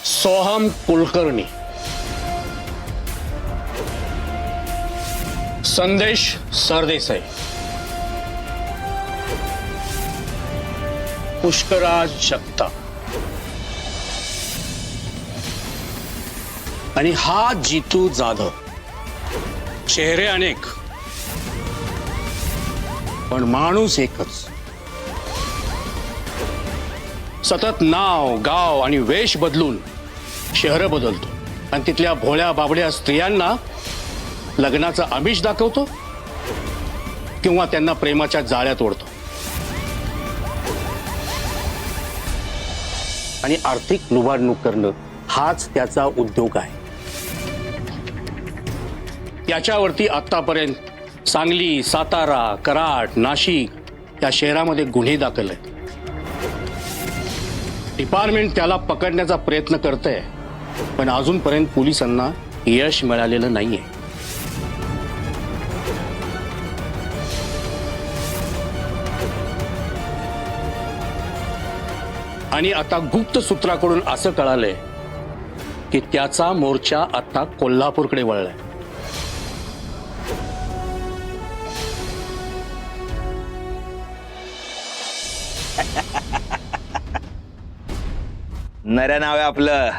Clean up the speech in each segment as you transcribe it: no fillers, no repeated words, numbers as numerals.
सोहम कुलकर्णी, संदेश सरदेसाई, पुष्कराज जगताप आणि हा जीतू जाधव. चेहरे अनेक पण माणूस एकच. सतत नाव गाव आणि वेश बदलून शहर बदलतो आणि तिथल्या भोळ्या बाबड्या स्त्रियांना लग्नाचं आमिष दाखवतो किंवा त्यांना प्रेमाच्या जाळ्यात ओढतो. आणि आर्थिक लुबाडणूक करणं हाच त्याचा उद्योग आहे. याच्यावरती आतापर्यंत सांगली, सातारा, कराड, नाशिक या शहरामध्ये गुन्हे दाखल आहेत. डिपार्टमेंट त्याला पकडण्याचा प्रयत्न करतंय पण अजूनपर्यंत पोलिसांना यश मिळालेलं नाहीये. आणि आता गुप्त सूत्राकडून असं कळालंय की त्याचा मोर्चा आता कोल्हापूरकडे वळलाय. नऱ्या नाव आहे आपलं.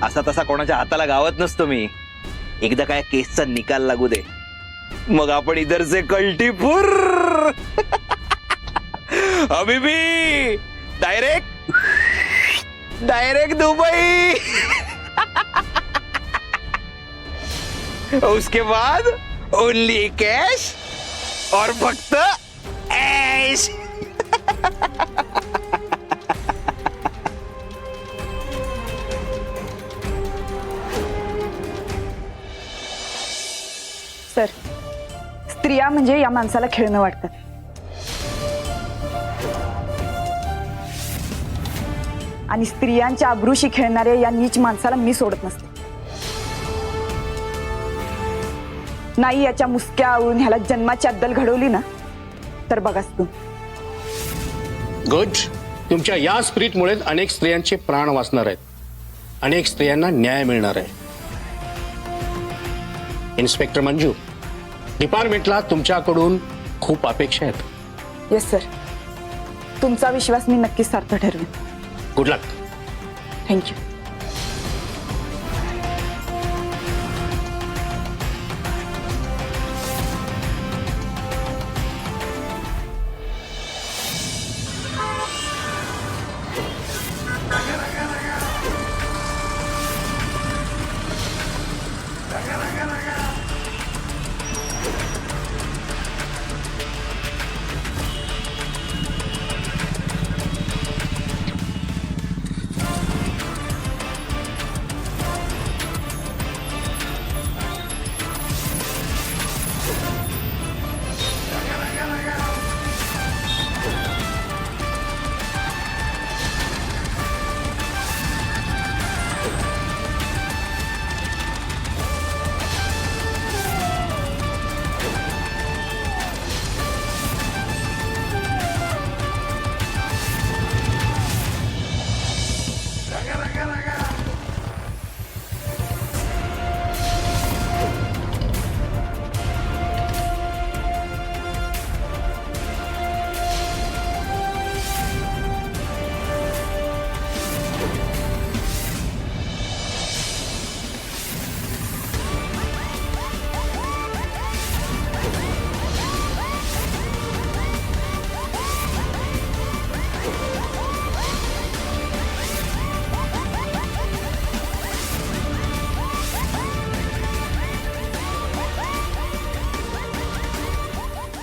असा तसा कोणाच्या हाताला गावत नसतो मी. एकदा काय केसचा निकाल लागू दे मग आपण इधरचे कल्टीपूर हबीबी डायरेक्ट दुबई. उसके बाद ओनली कैश और फक्त ऐश. सर, स्त्रिया म्हणजे या माणसाला खेळणं वाटतं. आणि स्त्रियांच्या अब्रूशी खेळणाऱ्या या नीच माणसाला मी सोडत नसते. नाही याच्या मुसक्या आवळून ह्याला जन्माची अद्दल घडवली ना तर बघाच तू. गुड. तुमच्या या स्पिरिटमुळे अनेक स्त्रियांचे प्राण वाचणार आहेत. अनेक स्त्रियांना न्याय मिळणार आहे. इन्स्पेक्टर मंजू, डिपार्टमेंटला तुमच्याकडून खूप अपेक्षा आहेत. येस सर, तुमचा विश्वास मी नक्कीच सार्थ ठरवेन. गुड लक. थँक्यू.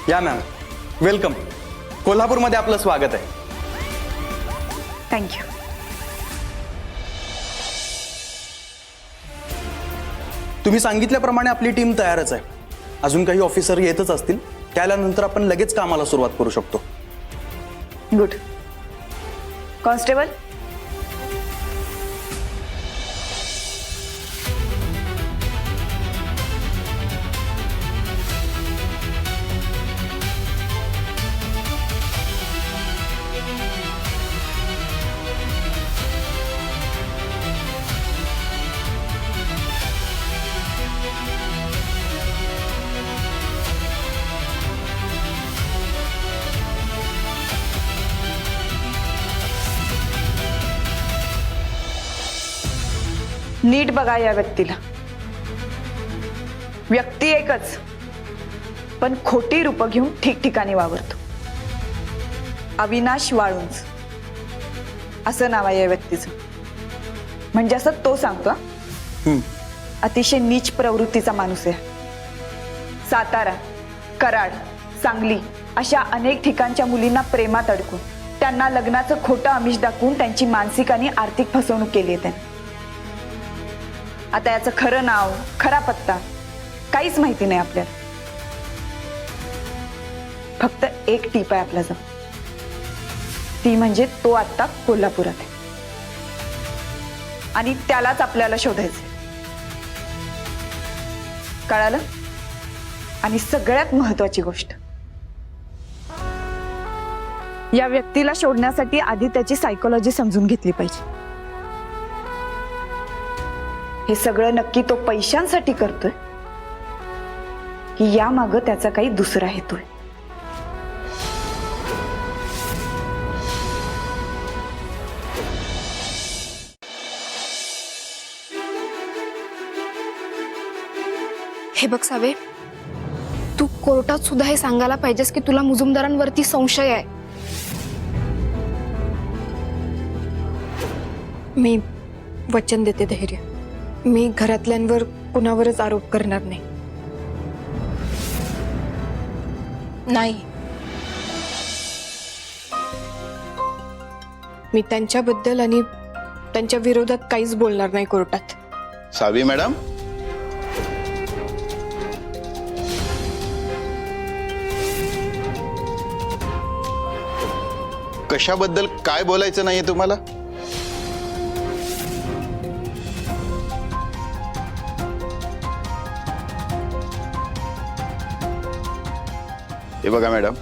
या मॅम, वेलकम. कोल्हापूरमध्ये आपलं स्वागत आहे. थँक्यू. तुम्ही सांगितल्याप्रमाणे आपली टीम तयारच आहे. अजून काही ऑफिसर येतच असतील. त्यानंतर आपण लगेच कामाला सुरुवात करू शकतो. गुड. कॉन्स्टेबल, नीट बघा या व्यक्तीला. व्यक्ती एकच, पण खोटी रूपं घेऊन ठिकठिकाणी वावरतो. अविनाश वाळुंज असं नाव आहे या व्यक्तीचं. म्हणजे असं तो सांगतो, अतिशय नीच प्रवृत्तीचा माणूस आहे. सातारा, कराड, सांगली अशा अनेक ठिकाणच्या मुलींना प्रेमात अडकून त्यांना लग्नाचं खोटं आमिष दाखवून त्यांची मानसिक आणि आर्थिक फसवणूक केली आहे त्याने. आता याचं खरं नाव, खरा पत्ता काहीच माहिती नाही आपल्याला. फक्त एक टीप आहे आपल्याजवळ, ती म्हणजे तो आता कोल्हापुरात आहे आणि त्यालाच आपल्याला शोधायचं. कळालं? आणि सगळ्यात महत्वाची गोष्ट, या व्यक्तीला शोधण्यासाठी आधी त्याची सायकोलॉजी समजून घेतली पाहिजे. हे सगळं नक्की तो पैशांसाठी करतोय की या मागं त्याचा काही दुसरा हेतू आहे? हे बघ सावे, तू कोर्टात सुद्धा हे सांगायला पाहिजेस की तुला मुजुमदारांवरती संशय आहे. मी वचन देते धैर्य, मी घरातल्यांवर कुणावरच आरोप करणार नाही. नाही, मी त्यांच्याबद्दल आणि त्यांच्या विरोधात काहीच बोलणार नाही कोर्टात. सावी मॅडम, कशाबद्दल काय बोलायचं नाहीये तुम्हाला? हे बघा मॅडम,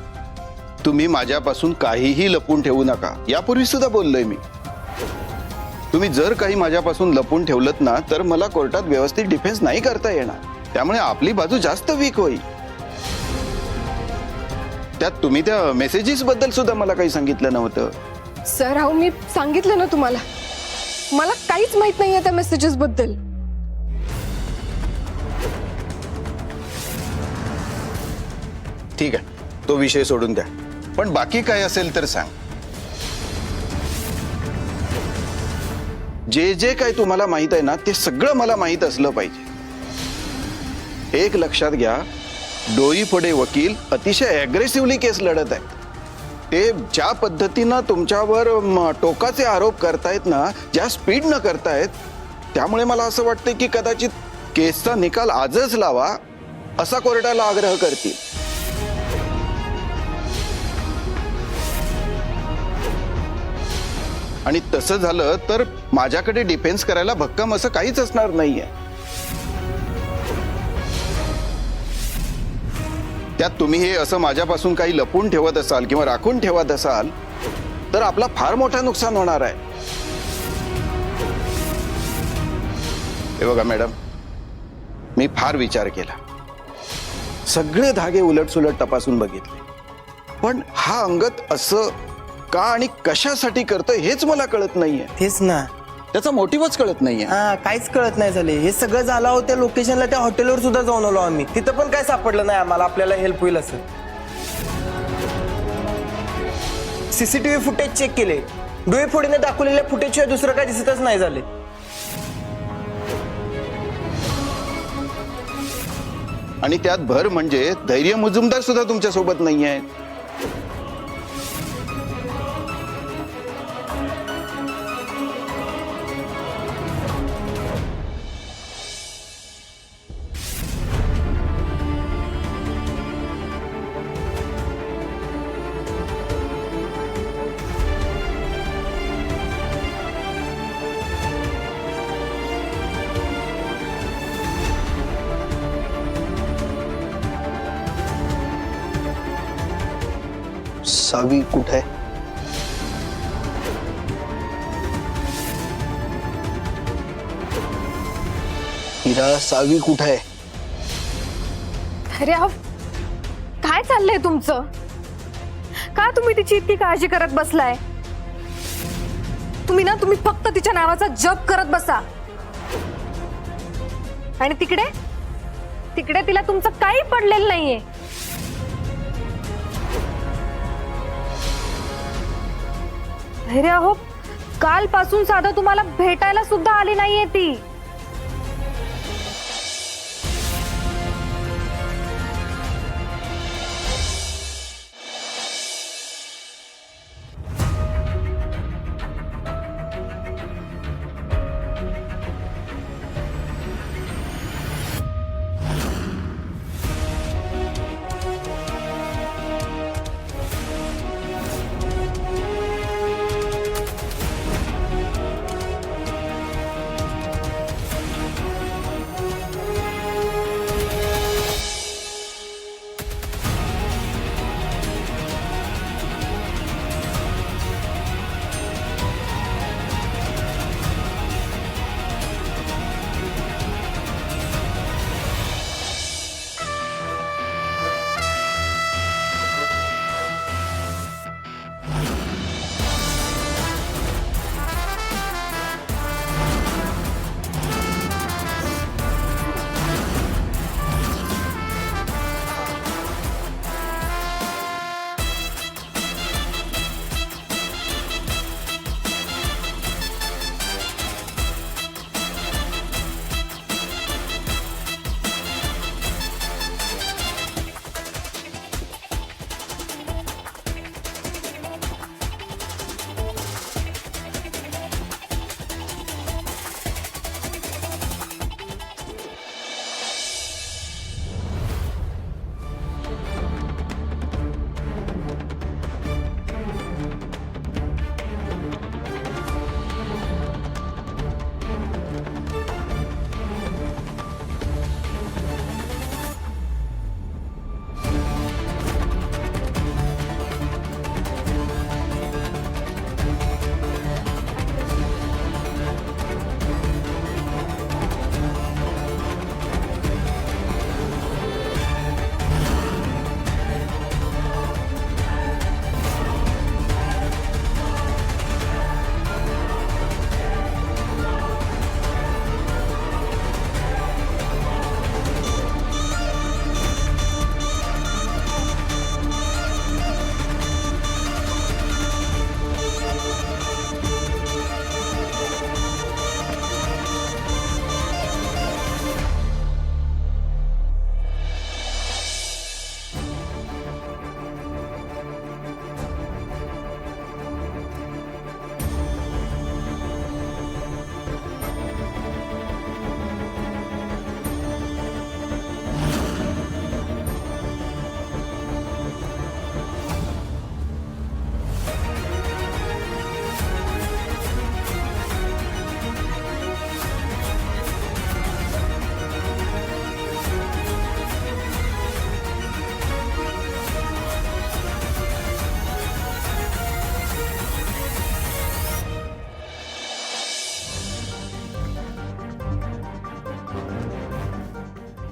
तुम्ही माझ्यापासून काहीही लपून ठेवू नका. यापूर्वी सुद्धा बोललोय मी. तुम्ही जर काही माझ्यापासून लपून ठेवलत ना तर मला कोर्टात व्यवस्थित डिफेन्स नाही करता येणार. त्यामुळे आपली बाजू जास्त वीक होईल. त्यात तुम्ही त्या मेसेजेस बद्दल सुद्धा मला काही सांगितलं नव्हतं. सर, अहो मी सांगितलं ना तुम्हाला, मला काहीच माहित नाहीये त्या मेसेजेस बद्दल. ठीक आहे, तो विषय सोडून द्या. पण बाकी काय असेल तर सांग. जे जे काय तुम्हाला माहित आहे ना ते सगळं मला माहित असलं पाहिजे. एक लक्षात घ्या, डोईफोडे वकील अतिशय अग्रेसिव्हली केस लढत आहेत. ते ज्या पद्धतीनं तुमच्यावर टोकाचे आरोप करतायत ना, ज्या स्पीडनं करतायत, त्यामुळे मला असं वाटतं की कदाचित केसचा निकाल आजच लावा असा कोर्टाला आग्रह करतील. आणि तसं झालं तर माझ्याकडे डिफेन्स करायला भक्कम असं काहीच असणार नाहीये. त्यात तुम्ही हे असं माझ्यापासून काही लपून ठेवत असाल किंवा राखून ठेवत असाल तर आपला फार मोठं नुकसान होणार आहे. हे बघा मॅडम, मी फार विचार केला, सगळे धागे उलटसुलट तपासून बघितले, पण हा अंगत असं का आणि कशासाठी करतोय हेच मला कळत नाहीये. तेच ना, त्याचा मोटिव्हच कळत नाहीये. हा, काहीच कळत नाही झाले. हे सगळं झालं होतं त्या लोकेशनला, त्या हॉटेलवर सुद्धा जाऊन आलो आम्ही. तिथं पण काय सापडलं नाही आम्हाला आपल्याला हेल्प होईल असं. सीसीटीव्ही फुटेज चेक केले, डोळेफोडीने दाखवलेल्या फुटेजशिवाय दुसरं काय दिसतच नाही झाले. आणि त्यात भर म्हणजे धैर्य मुजुमदार सुद्धा तुमच्या सोबत नाहीये. सावी कुठे आहे? हिरा, सावी कुठे आहे? अरे अहो, काय चाललंय तुमचं? का तुम्ही तिची इतकी काळजी करत बसलाय? तुम्ही फक्त तिच्या नावाचा जप करत बसा. आणि तिकडे तिकडे तिला तुमचं काही पडलेलं नाहीये. धैर्य अहो, कालपासून साधं तुम्हाला भेटायला सुद्धा आली नाहीये ती.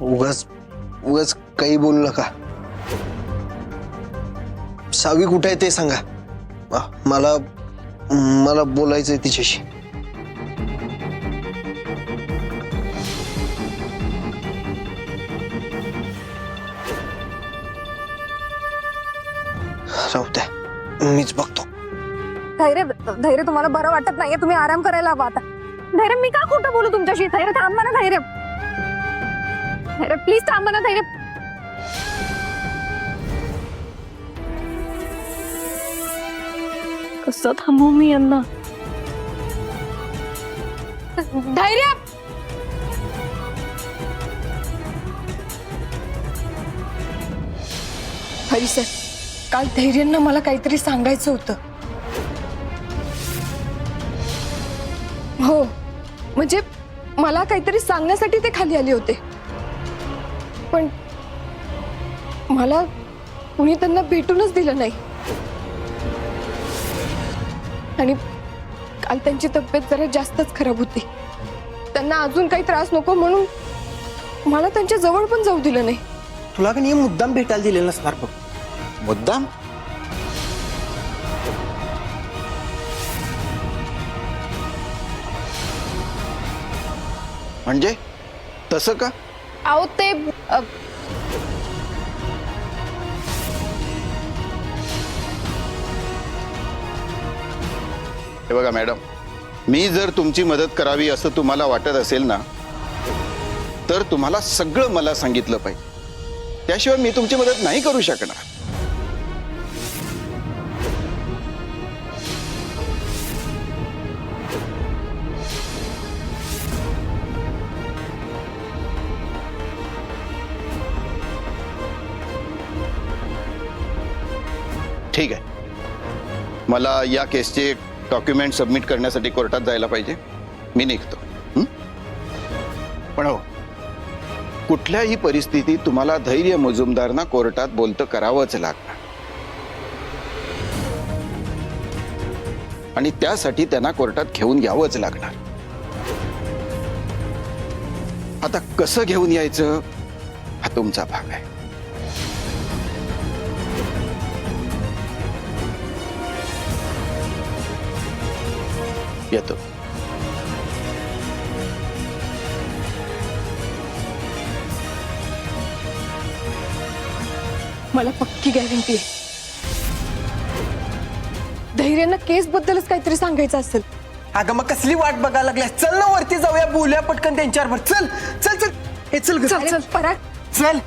उगाच उगाच काही बोलू नका. सावी कुठे आहे ते सांगा. मला मला बोलायचंय तिच्याशी. राहू द्या, मीच बघतो. धैर्य धैर्य तुम्हाला बरं वाटत नाहीये, तुम्ही आराम करायला हवा आता. धैर्य मी का खोटं बोलू तुमच्याशी. धैर्य थांबा ना. धैर्य धैर्य प्लीज थांबा ना. धैर्य कसं थांबू मी यांना. धैर्य हरी सर, काल धैर्यांना मला काहीतरी सांगायचं होतं. हो, म्हणजे मला काहीतरी सांगण्यासाठी ते खाली आले होते, पण मला कुणी त्यांना भेटूनच दिलं नाही. आणि काल त्यांची तब्येत जरा जास्तच खराब होती. त्यांना अजून काही त्रास नको म्हणून मला त्यांच्या जवळ पण जाऊ दिलं नाही. तुला का नाही मुद्दाम भेटायला दिलेलं नसणार बघ. मुद्दाम? म्हणजे तसं का? अहो ते हे बघा मॅडम, मी जर तुमची मदत करावी असं तुम्हाला वाटत असेल ना, तर तुम्हाला सगळं मला सांगितलं पाहिजे. त्याशिवाय मी तुमची मदत नाही करू शकणार. ठीक आहे, मला या केसचे डॉक्युमेंट सबमिट करण्यासाठी कोर्टात जायला पाहिजे. मी निघतो. हं? पण हो, कुठल्याही परिस्थितीत तुम्हाला धैर्य मुजुमदारना कोर्टात बोलतं करावंच लागणार, आणि त्यासाठी त्यांना कोर्टात घेऊन यावंच लागणार. आता कसं घेऊन यायचं हा तुमचा भाग आहे. येतो. मला पक्की गॅरंटी आहे धैर्यानं केस बद्दलच काहीतरी सांगायचं असेल. अगं मग कसली वाट बघायला लागल्या? चल ना वरती जाऊया, बोलूया पटकन त्यांच्यावर. चल चल चल. हे चल ग, चल चल पराग. चल.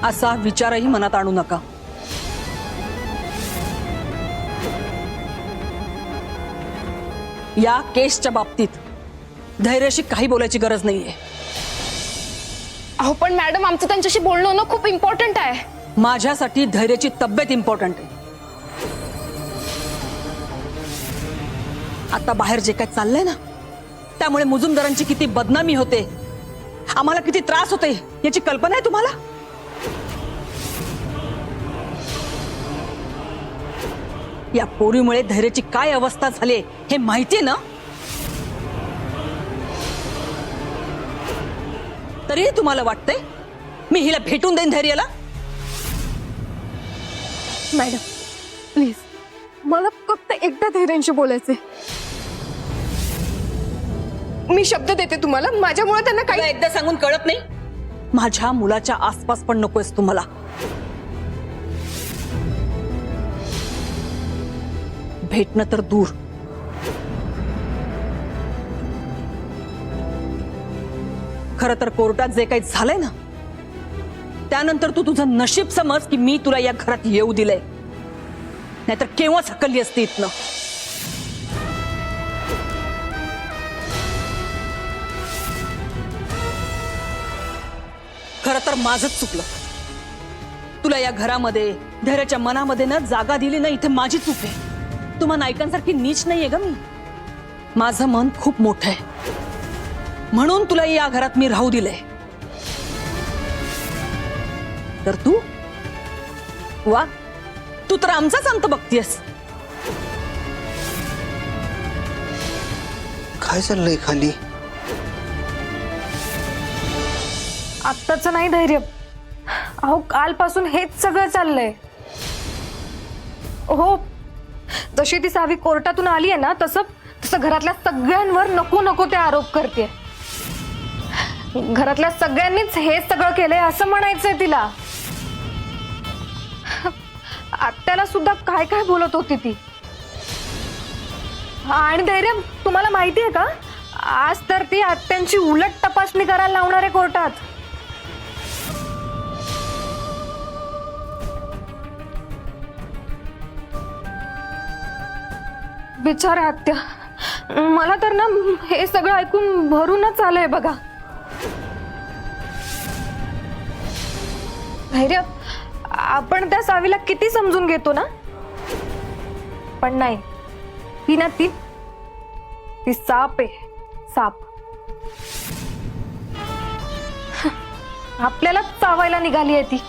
असा विचारही मनात आणू नका. या केसच्या बाबतीत धैर्याशी काही बोलायची गरज नाहीये. अहो पण मॅडम, आमचं त्यांच्याशी बोलणं ना खूप इम्पॉर्टंट आहे. माझ्यासाठी धैर्याची तब्येत इम्पॉर्टंट आहे. आता बाहेर जे काय चाललंय ना, त्यामुळे मुजुमदारांची किती बदनामी होते, आम्हाला किती त्रास होते, याची कल्पना आहे तुम्हाला? या पोरीमुळे धैर्याची काय अवस्था झाली हे माहितीये ना? तरीही तुम्हाला वाटतंय मी हिला भेटून देईन धैर्याला? मॅडम प्लीज, मला फक्त एकदा धैर्यांशी बोलायचे. मी शब्द देते तुम्हाला, माझ्यामुळे त्यांना तुला काही. एकदा सांगून कळत नाही? माझ्या मुलाच्या आसपास पण नकोयस तुम्हाला. भेटणं तर दूर, खरं तर कोर्टात जे काही झालंय ना, त्यानंतर तू तुझं नशीब समज की मी तुला या घरात येऊ दिलंय, नाहीतर केव्हाच हकलली असती इथनं. खरं तर माझंच चुकलं. तुला या घरामध्ये, धैर्याच्या मनामध्ये ना जागा दिली ना, इथे माझी चूक आहे. तुम्हा नायकांसारखी नीच नाहीये ग मी. माझं मन खूप मोठं आहे, म्हणून तुला या घरात मी राहू दिलंय. तर तू वा, तू तर आमचाच अंत बघतीयस. काय चाललंय खाली? आत्ताच नाही धैर्य. अहो कालपासून हेच सगळं चाललंय. हो, जशी ती सावी कोर्टातून आली आहे ना, तसं तसं घरातल्या सगळ्यांवर नको नको ते आरोप करते. घरातल्या सगळ्यांनीच हे सगळं केलंय असं म्हणायचंय तिला. आत्याला सुद्धा काय काय बोलत होती ती. आणि धैर्य, तुम्हाला माहिती आहे का, आज तर ती आत्यांची उलट तपासणी करायला लावणार आहे कोर्टात. बिचारा आत्या, मला तर ना हे सगळं ऐकून भरूनच आलंय बघा. धैर्य, आपण त्या सावीला किती समजून घेतो ना, पण नाही, ती ना ती साप आहे, साप. आपल्याला चावायला निघाली आहे ती.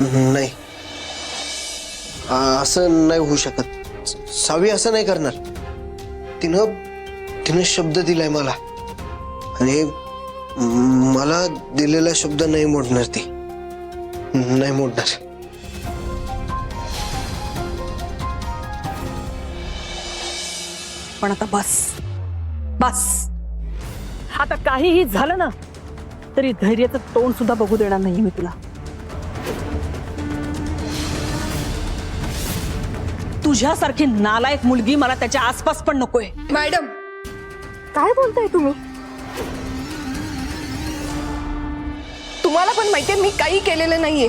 नाही, असं नाही होऊ शकत. सावी असं नाही करणार. तिनं शब्द दिलाय मला, आणि मला दिलेला शब्द नाही मोडणार ती, नाही मोडणार. पण आता बस बस, आता काहीही झालं ना तरी धैर्याचं तोंड सुद्धा बघू देणार नाही मी तुला. तुझ्यासारखी नालायक मुलगी मला त्याच्या आसपास पण नकोय. मॅडम, काय बोलताय तुम्ही? तुम्हाला पण माहितीये मी काही केलेलं नाहीये.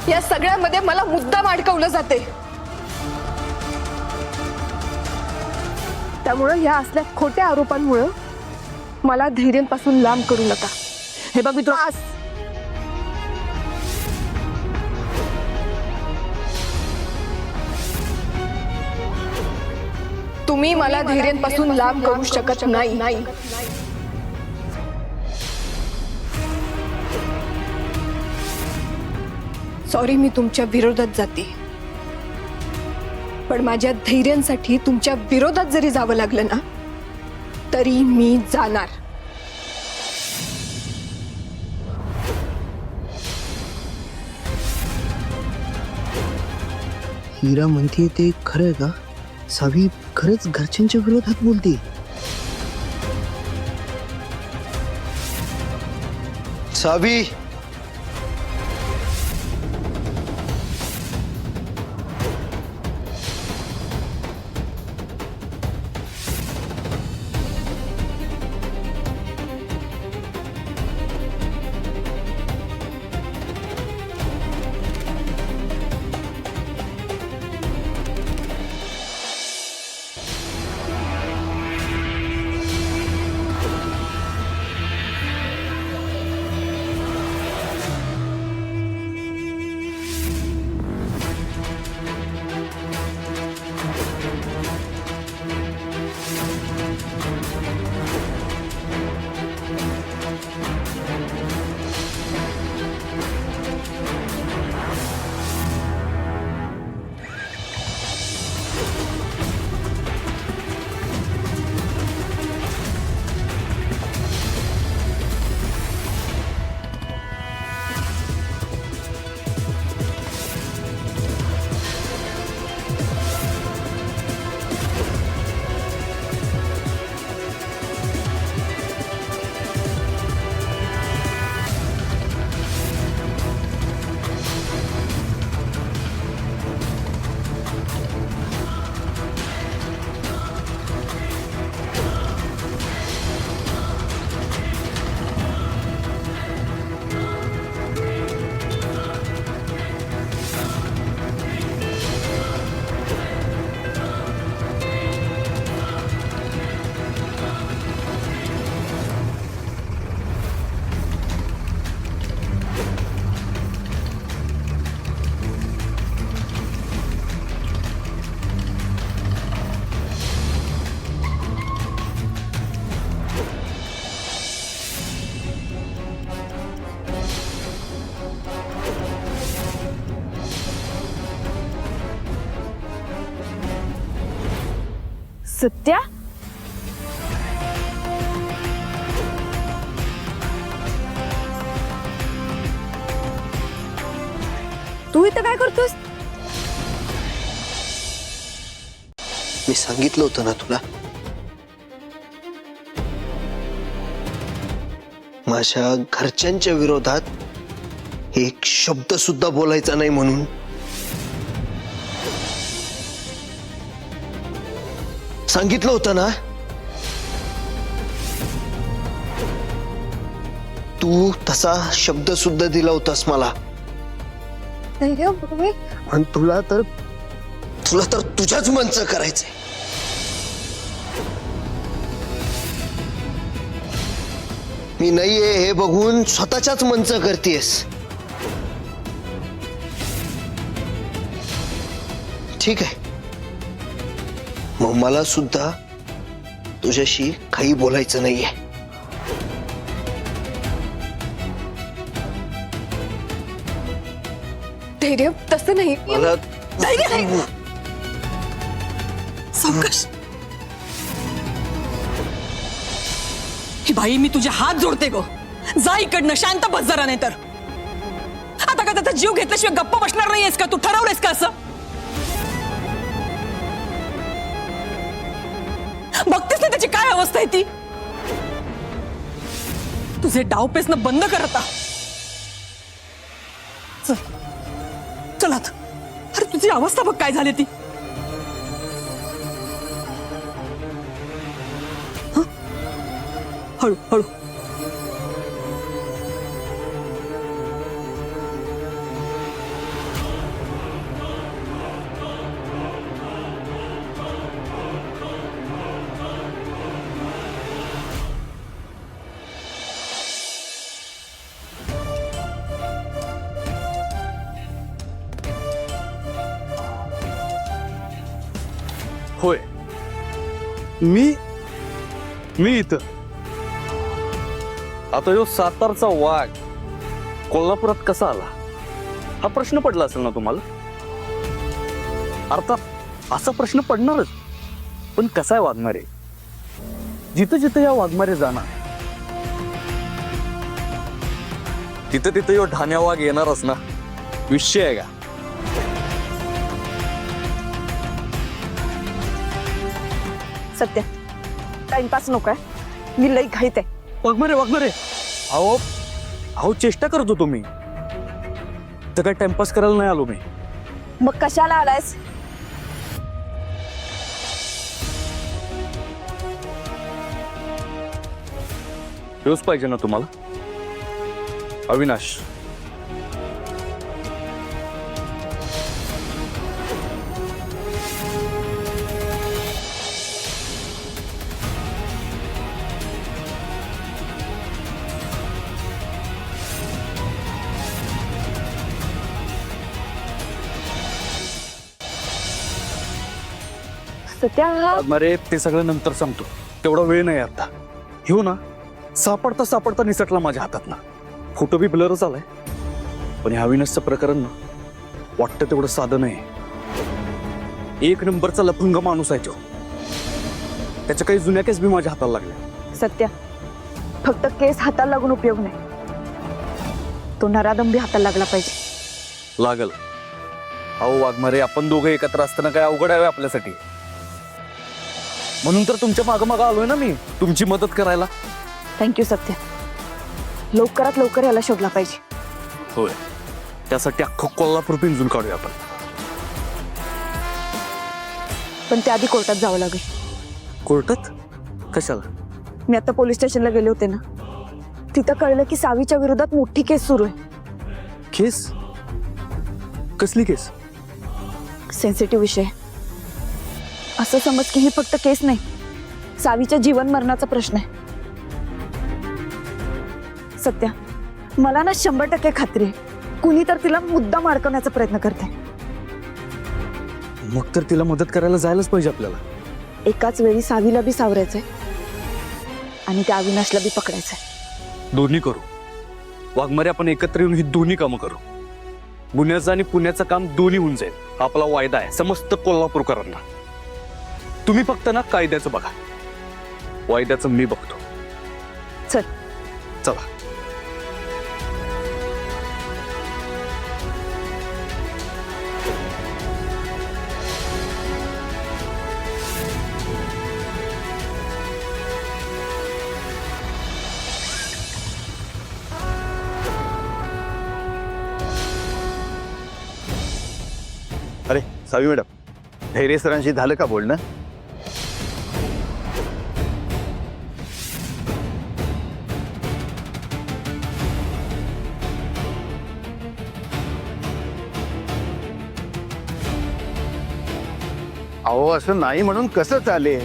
या सगळ्यामध्ये मला मुद्दाम अडकवलं जाते. त्यामुळं या असल्या खोट्या आरोपांमुळं मला धैर्यांपासून लांब करू नका. हे बघ मी तुला बस. तुम्ही मला धैर्यांपासून लांब करू शकत नाही. सॉरी, मी तुमच्या विरोधात जाते, पण माझ्या धैर्यांसाठी तुमच्या विरोधात जरी जावं लागलं ना तरी मी जाणार. हिरा म्हणते ते खरं का? सावी खरंच घरच्यांच्या विरोधात बोलते. सावी, सत्या, तू इथं काय करतोस? मी सांगितलं होतं ना तुला, माझ्या घरच्यांच्या विरोधात एक शब्द सुद्धा बोलायचा नाही म्हणून. सांगितलं होतं ना. तू तसा शब्द सुद्धा दिला होतास मला. धैर्य, आणि तुला तर तुझ्याच मनचं करायचंय. मी नाहीये हे बघून स्वतःच्याच मनचं करतेस. ठीक आहे, मग मला सुद्धा तुझ्याशी काही बोलायचं नाहीये. धैर्य, तसं नाही. मला धैर्य नाही. सावकाश. ही बाई मी तुझे हात जोडते गो. जा इकडनं, शांत बस जरा. नाही तर आता का त्याचा जीव घेतल्याशिवाय गप्प बसणार नाहीयेस का? तू ठरवलंयस का असं? बघतेस ना त्याची काय अवस्था आहे ती. तुझे डावपेच बंद कर आता. चल चल आता. अरे तुझी अवस्था बघ काय झाली ती. हं? हळू हळू. होय, मी इथं. आता जो सातारचा वाघ कोल्हापुरात कसा आला हा प्रश्न पडला असेल ना तुम्हाला. अर्थात असा प्रश्न पडणारच, पण कसा आहे वाघमारे? जिथं जिथं या वाघमारे जाणार तिथं तिथं यो ढाण्या वाघ येणारच ना. विषय आहे का? सत्य, टाइमपास नकोय, मी लई घाईत आहे. वाघमारे अहो चेष्टा करत होतो मी. तर काय टाइमपास करायला नाही आलो मी. मग कशाला आलायस? हेच पाहिजे ना तुम्हाला? अविनाश, सत्या, अरे ते सगळं नंतर सांगतो. तेवढा वेळ नाही आता. हो ना, सापडता निसटला माझ्या हातात ना. फोटो बी ब्लरच आलाय. पण ह्या अविनाशचं प्रकरण ना वाटतं तेवढं साधं नाही. एक नंबरचा लफंग माणूस आहे तो. त्याच्या काही जुन्या केस बी माझ्या हाताला लागल्या. सत्या, फक्त केस हाताला लागून उपयोग नाही, तो नरादम बी हाताला लागला पाहिजे. लागल. अहो वाघमारे, आपण दोघं एकत्र असताना काय अवघड आहे आपल्यासाठी. म्हणून तर तुमच्या मागं आलोय ना मी, तुमची मदत करायला. थँक्यू सत्या. लवकरात लवकर याला शोधला पाहिजे. होय, त्यासाठी अख्खं कोल्हापूर पिंजून काढूया आपण. पण त्याआधी कोर्टात जावं लागेल. कोर्टात? कशाला? मी आता पोलीस स्टेशनला गेले होते ना, तिथं कळलं की सावीच्या विरोधात मोठी केस सुरू आहे. केस? कसली केस? सेन्सिटिव्ह विषय. असं समज की ही फक्त केस नाही, सावीच्या जीवन मरणाचा प्रश्न आहे. सत्या, मला ना 100% खात्री आहे कुणी तर तिला मुद्दाम अडकवण्याचा प्रयत्न करते. मग तर तिला मदत करायला जायलाच पाहिजे आपल्याला. एकाच वेळी सावीला बी सावरायचंय आणि त्या अविनाशला बी पकडायचंय. दोन्ही करू वाघमारे. आपण एकत्र येऊन ही दोन्ही कामं करू. गुन्ह्याचं आणि पुण्याचं काम दोन्ही होऊन जाईल. आपला वायदा आहे समस्त कोल्हापूरकरांना. तुम्ही फक्त ना कायद्याचं बघा, वायद्याचं मी बघतो. चल चला. अरे सावी मॅडम, धैर्य सरांशी झालं का बोलणं? अहो असं नाही म्हणून कसं चालेल?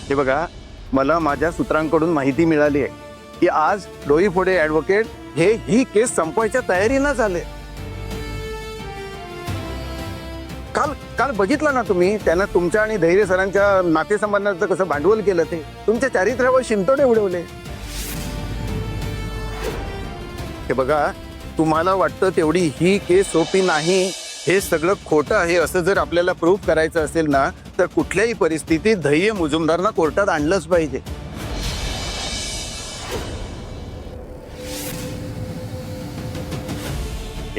हे बघा, मला माझ्या सूत्रांकडून माहिती मिळाली आहे की आज डोईफोडे ऍडव्होकेट हे ही केस संपवायच्या तयारीनं झाले. काल बघितलं ना तुम्ही, त्यांना तुमच्या आणि धैर्य सरांच्या नातेसंबंधाचं कसं भांडवल केलं, ते तुमच्या चारित्र्यावर शिंतोडे उडवले. हे बघा, तुम्हाला वाटतं तेवढी ही केस सोपी नाही. हे सगळं खोटं आहे असं जर आपल्याला प्रूव्ह करायचं असेल ना, तर तर कुठल्याही परिस्थितीत धैर्य मुजुमदारना कोर्टात आणलंच पाहिजे.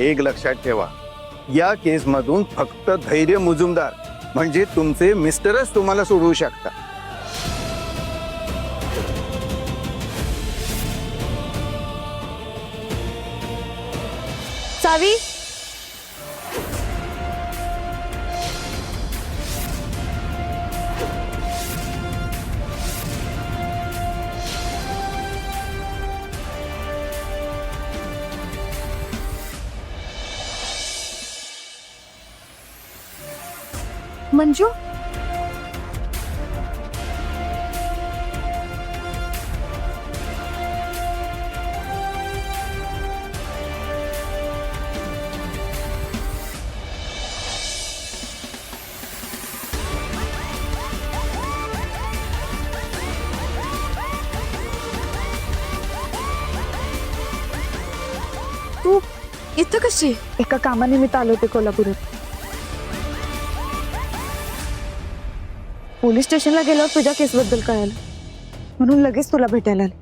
एक लक्षात ठेवा, या केसमधून फक्त धैर्य मुजुमदार म्हणजे तुमचे मिस्टरच तुम्हाला सोडवू शकता. सावी, मंजू, तू इथं कशी? एका कामानिमित्त आले होते कोल्हापुरात. पोलीस स्टेशनला गेल्यावर तुझ्या केसबद्दल कळालं म्हणून लगेच तुला भेटायला आले.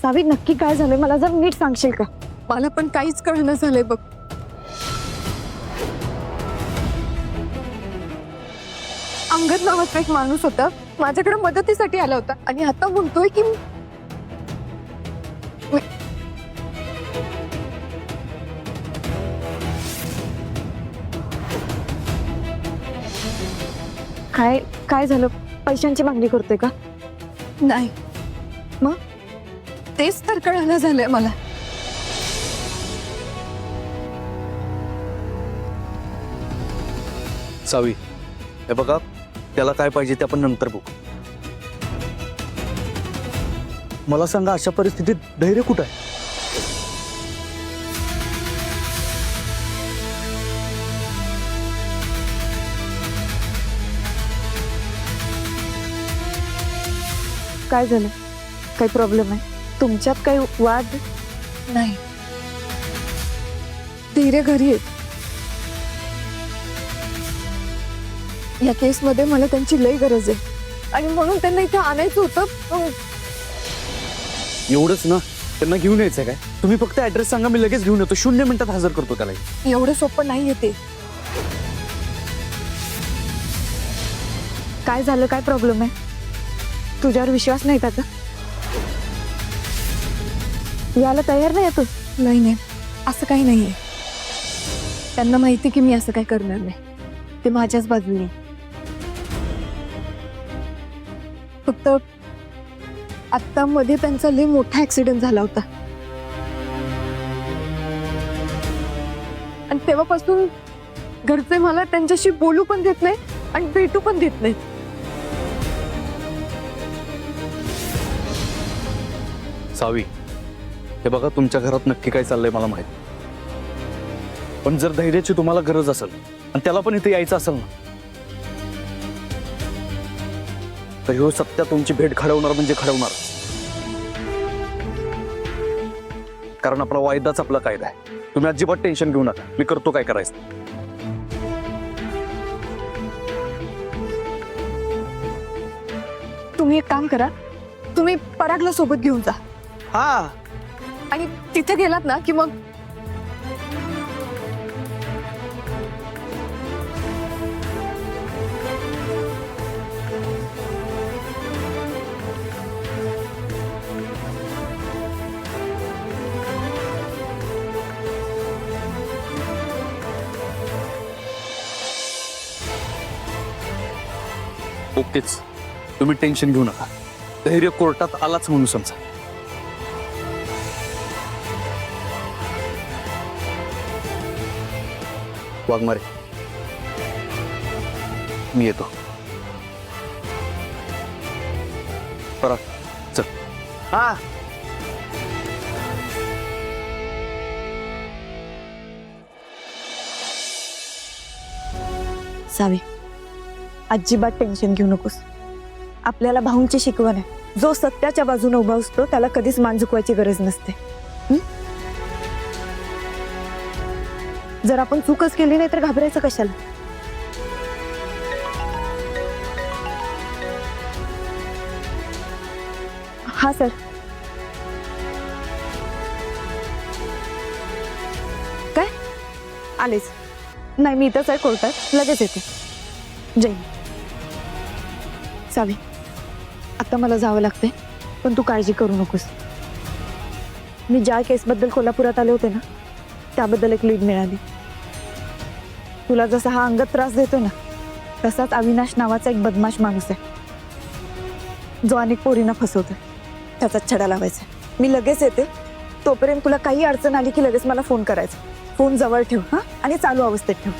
सावी, नक्की काय झालंय मला जर नीट सांगशील का? मला पण काहीच कळणं झालंय बघ. अंगद नावाचा एक माणूस होता, माझ्याकडे मदतीसाठी आला होता आणि आता म्हणतोय की काय काय झालं? पैशांची मागणी करतोय का? नाही, मग तेच तर कळणं झालंय मला. सावी, हे बघा, त्याला काय पाहिजे ते आपण नंतर बघू. मला सांगा, अशा परिस्थितीत धैर्य कुठं आहे? काय झालं? काही प्रॉब्लेम आहे तुमच्यात? काही वाद? नाही, धीरे घरी आहेत. या केसमध्ये मला त्यांची लई गरज आहे आणि म्हणून त्यांना इथे आणायचं होतं. एवढंच ना, त्यांना घेऊन यायचंय काय? तुम्ही फक्त ऍड्रेस सांगा, मी लगेच घेऊन येतो. 0 मिनिटात हजर करतो त्याला. एवढं सोपं नाही येते. काय झालं? काय प्रॉब्लेम आहे? तुझ्यावर विश्वास नाही त्याचा? याला तयार नाही तू? नाही नाही, असं काही नाहीये. त्यांना माहिती की मी असं काही करणार नाही. ते माझ्याच बाजूने. फक्त आता मध्ये त्यांचा लय मोठा ऍक्सिडेंट झाला होता आणि तेव्हापासून घरचे मला त्यांच्याशी बोलू पण देत नाही आणि भेटू पण देत नाहीत. सावी, हे बघा, तुमच्या घरात नक्की काय चाललंय मला माहित, पण जर धैर्याची तुम्हाला गरज असेल आणि त्याला पण इथे यायचं असेल ना, तर ह्यो सत्या तुमची भेट घडवणार म्हणजे घडवणार. कारण आपला वायदाच आपला कायदा आहे. तुम्ही अजिबात टेन्शन घेऊ नका, मी करतो काय करायचं. तुम्ही एक काम करा, तुम्ही परागला सोबत घेऊन जा. हा, आणि तिथे गेलात ना की मग ओकेच, तुम्ही टेन्शन घेऊ नका. धैर्य कोर्टात आलाच म्हणून समजा. वाघमारे, मी येतो. पराग, चल. हा. सावी, अजिबात टेन्शन घेऊ नकोस. आपल्याला भाऊंची शिकवण आहे, जो सत्याच्या बाजूने उभा असतो त्याला कधीच मान झुकवायची गरज नसते. जर आपण चूकच केली नाही तर घाबरायचं कशाला? हा सर. काय आलेच? नाही मी इथंच आहे कोर्टात, लगेच येते. जय सावी, आता मला जावं लागते, पण तू काळजी करू नकोस. मी ज्या केसबद्दल कोल्हापुरात आले होते ना, त्याबद्दल एक लीड मिळाली. तुला जसा हा अंगत त्रास देतो ना, तसाच अविनाश नावाचा एक बदमाश माणूस आहे, जो अनेक पोरींना फसवतोय. त्याचा छडा लावायचा. मी लगेच येते. तोपर्यंत तुला काही अडचण आली की लगेच मला फोन करायचा. फोन जवळ ठेव हा, आणि चालू अवस्थेत ठेव.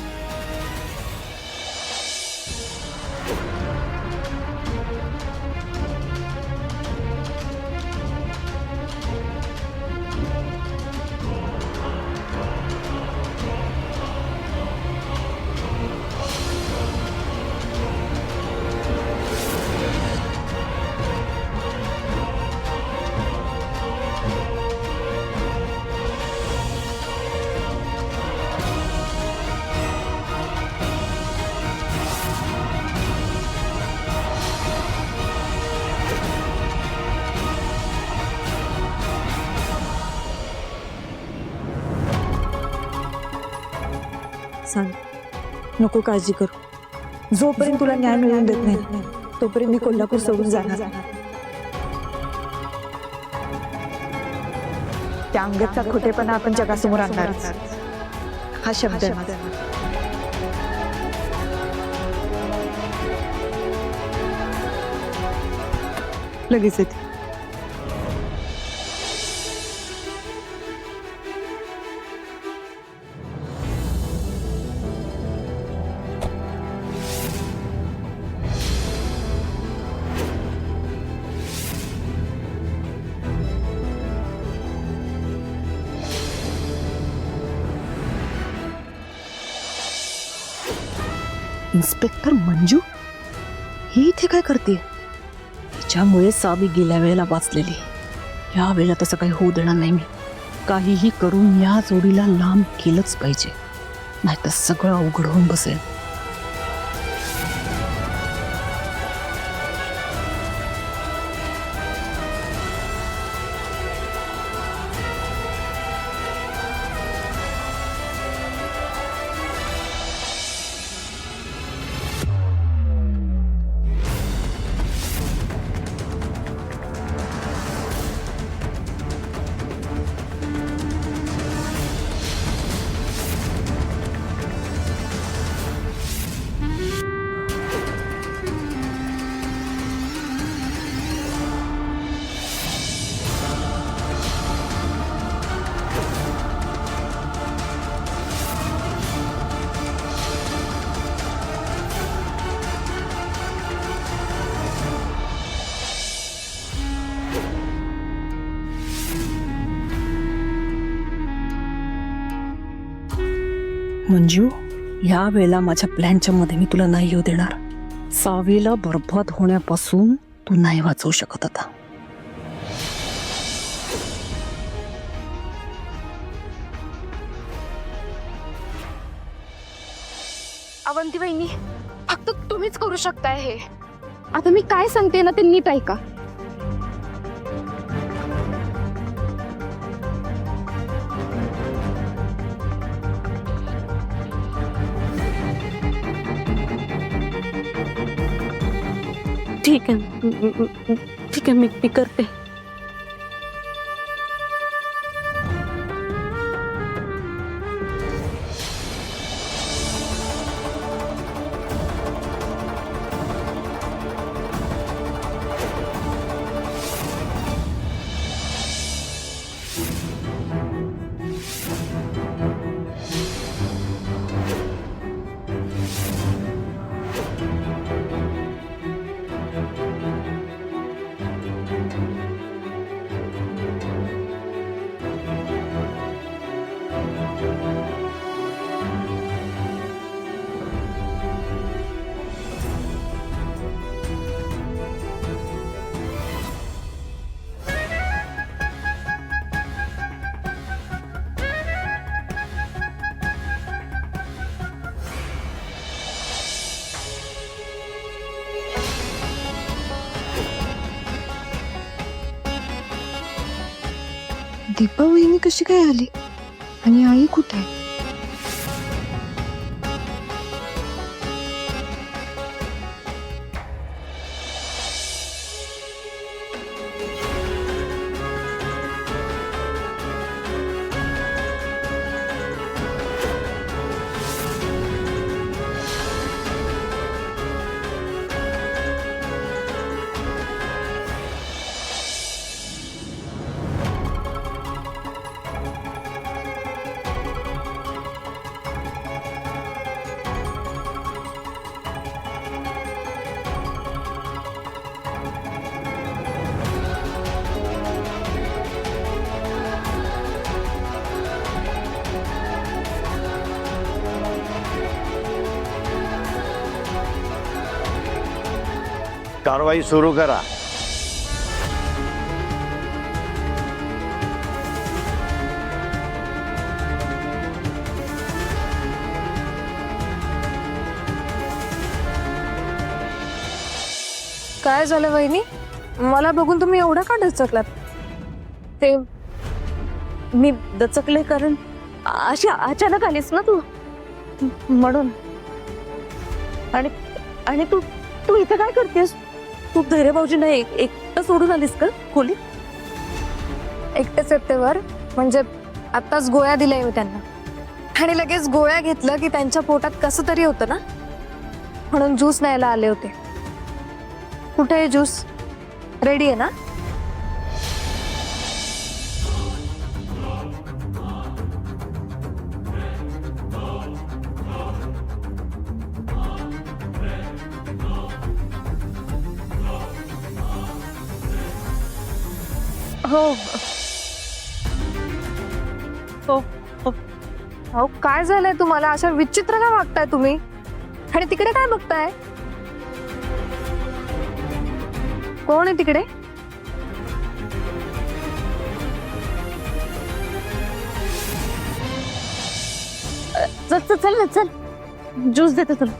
सांग, नको काळजी करू. जोपर्यंत तुला न्याय मिळवून देत नाही, तोपर्यंत मी कोल्हापूर सोडून जाणार. त्या अंगतचा खोटेपणा आपण जगासमोर आणणार, हा शब्द आहे माझा. लगेच येते. इन्स्पेक्टर मंजू ही इथे काय करते? तिच्यामुळे सावी गेल्या वेळेला वाचलेली. या वेळेला तसं काही होऊ देणार नाही मी. काहीही करून या जोडीला लांब केलंच पाहिजे, नाहीतर सगळं अवघड होऊन बसेल. मंजू, या वेळेला माझ्या प्लॅनच्या मध्ये मी तुला नाही येऊ देणार. सावीला बरबाद होण्यापासून तू नाही वाचवू शकत आता. अवंती वहिनी, फक्त तुम्हीच करू शकताय हे. आता मी काय सांगते ना ते नीट ऐका. ठीक आहे, मी करते. दीपा वहिनी कशी काय आली आणि आई कुठे आहे? कारवाई सुरू करा. काय झालं वहिनी? मला बघून तुम्ही एवढा का दचकलात? ते मी दचकले कारण अशी अचानक आलीस ना तू, म्हणून. आणि आणि तू तू इथे काय करतेस? तू धैर्य भाऊजींना एकटं सोडून आलीस का खोलीत? एकटेच येते वर, म्हणजे आत्ताच गोळ्या दिल्या मी त्यांना आणि लगेच गोळ्या घेतलं की त्यांच्या पोटात कसं तरी होतं ना, म्हणून ज्यूस न्यायला आले होते. कुठे आहे ज्यूस? रेडी आहे ना? हो हो हो. अहो काय झालंय तुम्हाला? अशा विचित्र का वागताय तुम्ही? आणि तिकडे काय बघताय? कोण आहे तिकडे? चल चल चल ना, चल ज्यूस देते तुला.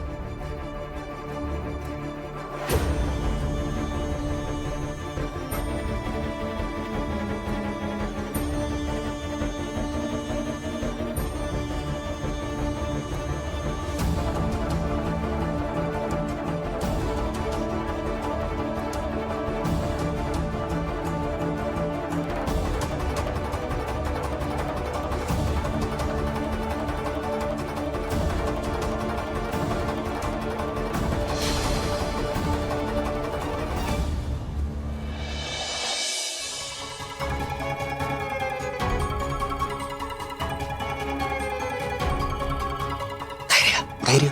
धैर्य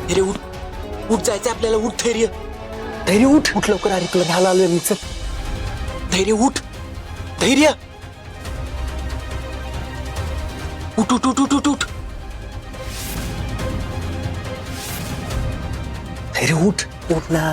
धैर्य उठ उठ जायचं आपल्याला. उठ धैर्य धैर्य उठ उठ लवकर. अरे तुला घ्यायला आलोय मी. चल धैर्य उठ. धैर्य उठ उठ उठ उठ उठ उठ. धैर्य उठ उठ ना.